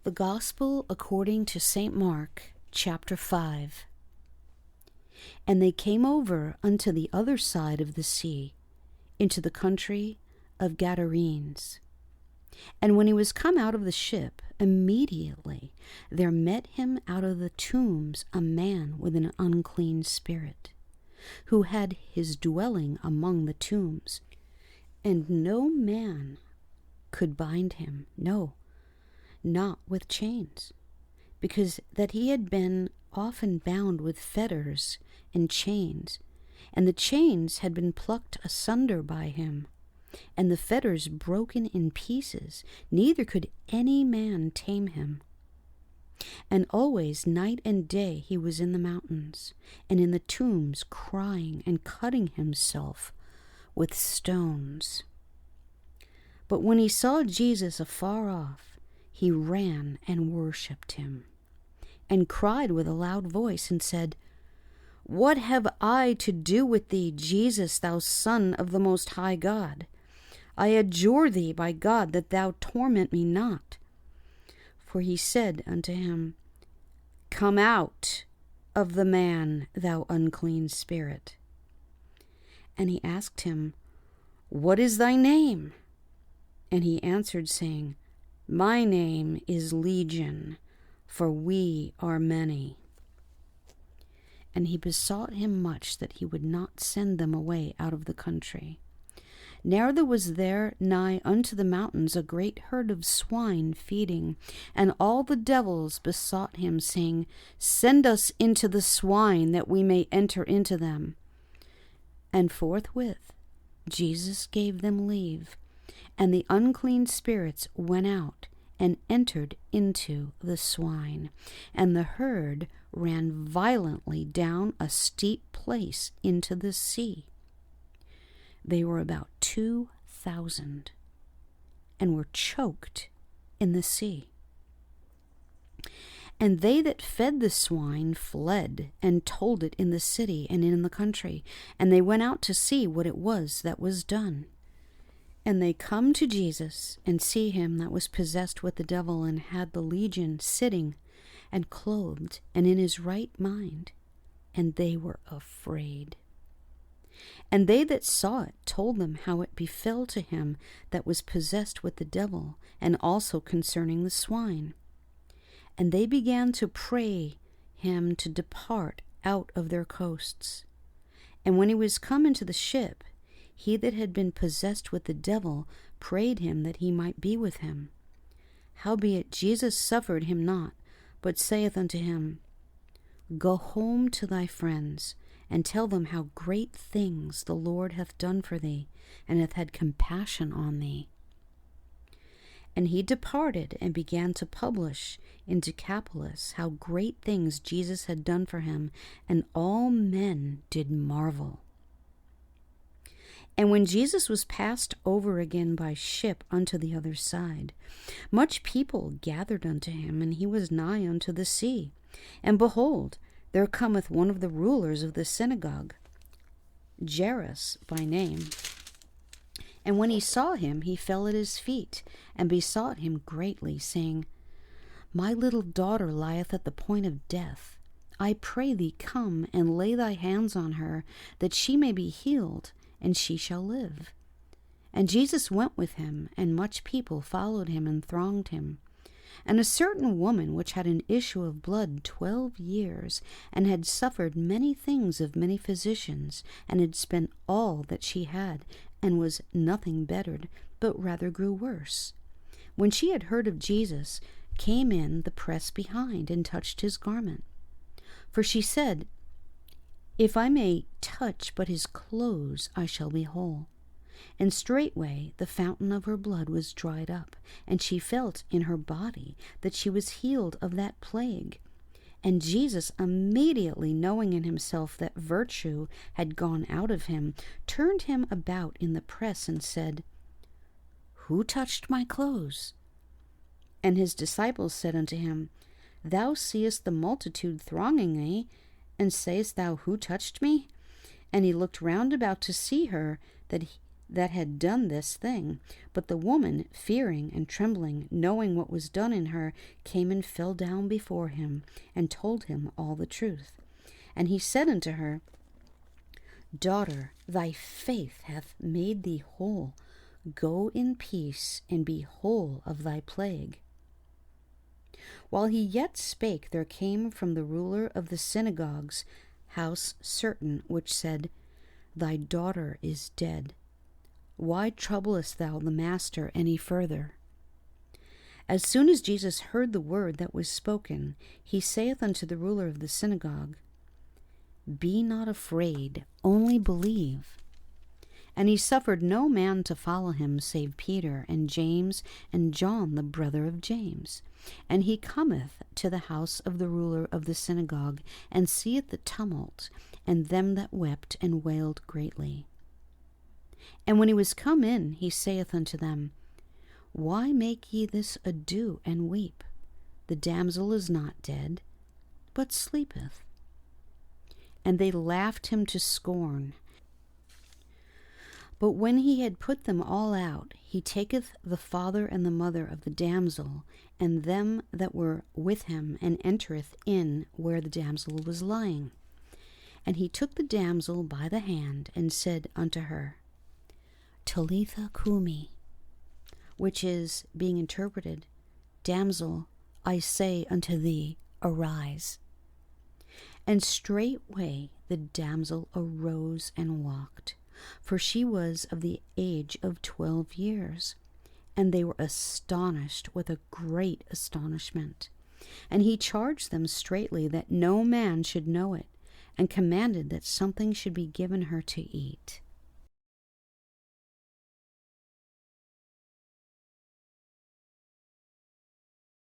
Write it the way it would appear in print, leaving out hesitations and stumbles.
The Gospel according to St. Mark, chapter 5. And they came over unto the other side of the sea, into the country of Gadarenes. And when he was come out of the ship, immediately there met him out of the tombs a man with an unclean spirit, who had his dwelling among the tombs, and no man could bind him, no, not with chains, because that he had been often bound with fetters and chains, and the chains had been plucked asunder by him, and the fetters broken in pieces, neither could any man tame him. And always night and day he was in the mountains, and in the tombs, crying and cutting himself with stones. But when he saw Jesus afar off, he ran and worshipped him, and cried with a loud voice, and said, What have I to do with thee, Jesus, thou Son of the Most High God? I adjure thee by God that thou torment me not. For he said unto him, Come out of the man, thou unclean spirit. And he asked him, What is thy name? And he answered, saying, My name is Legion, for we are many. And he besought him much that he would not send them away out of the country. Now there was there nigh unto the mountains a great herd of swine feeding, and all the devils besought him, saying, Send us into the swine, that we may enter into them. And forthwith Jesus gave them leave, and the unclean spirits went out and entered into the swine, and the herd ran violently down a steep place into the sea. They were about 2,000, and were choked in the sea. And they that fed the swine fled, and told it in the city and in the country, and they went out to see what it was that was done. And they come to Jesus, and see him that was possessed with the devil, and had the legion, sitting, and clothed, and in his right mind. And they were afraid. And they that saw it told them how it befell to him that was possessed with the devil, and also concerning the swine. And they began to pray him to depart out of their coasts. And when he was come into the ship, he that had been possessed with the devil prayed him that he might be with him. Howbeit Jesus suffered him not, but saith unto him, Go home to thy friends, and tell them how great things the Lord hath done for thee, and hath had compassion on thee. And he departed, and began to publish in Decapolis how great things Jesus had done for him, and all men did marvel. And when Jesus was passed over again by ship unto the other side, much people gathered unto him, and he was nigh unto the sea. And behold, there cometh one of the rulers of the synagogue, Jairus by name. And when he saw him, he fell at his feet, and besought him greatly, saying, My little daughter lieth at the point of death. I pray thee, come and lay thy hands on her, that she may be healed, and she shall live. And Jesus went with him, and much people followed him and thronged him. And a certain woman which had an issue of blood 12 years, and had suffered many things of many physicians, and had spent all that she had, and was nothing bettered, but rather grew worse, when she had heard of Jesus, came in the press behind, and touched his garment. For she said, If I may touch but his clothes, I shall be whole. And straightway the fountain of her blood was dried up, and she felt in her body that she was healed of that plague. And Jesus, immediately knowing in himself that virtue had gone out of him, turned him about in the press, and said, Who touched my clothes? And his disciples said unto him, Thou seest the multitude thronging thee, and sayest thou, Who touched me? And he looked round about to see her that had done this thing. But the woman, fearing and trembling, knowing what was done in her, came and fell down before him, and told him all the truth. And he said unto her, Daughter, thy faith hath made thee whole. Go in peace, and be whole of thy plague. While he yet spake, there came from the ruler of the synagogue's house certain which said, Thy daughter is dead. Why troublest thou the master any further? As soon as Jesus heard the word that was spoken, he saith unto the ruler of the synagogue, Be not afraid, only believe. And he suffered no man to follow him save Peter and James and John the brother of James. And he cometh to the house of the ruler of the synagogue, and seeth the tumult, and them that wept and wailed greatly. And when he was come in, he saith unto them, Why make ye this ado and weep? The damsel is not dead, but sleepeth. And they laughed him to scorn. But when he had put them all out, he taketh the father and the mother of the damsel, and them that were with him, and entereth in where the damsel was lying. And he took the damsel by the hand, and said unto her, Talitha cumi, which is, being interpreted, Damsel, I say unto thee, arise. And straightway the damsel arose and walked, for she was of the age of 12 years. And they were astonished with a great astonishment. And he charged them straitly that no man should know it, and commanded that something should be given her to eat.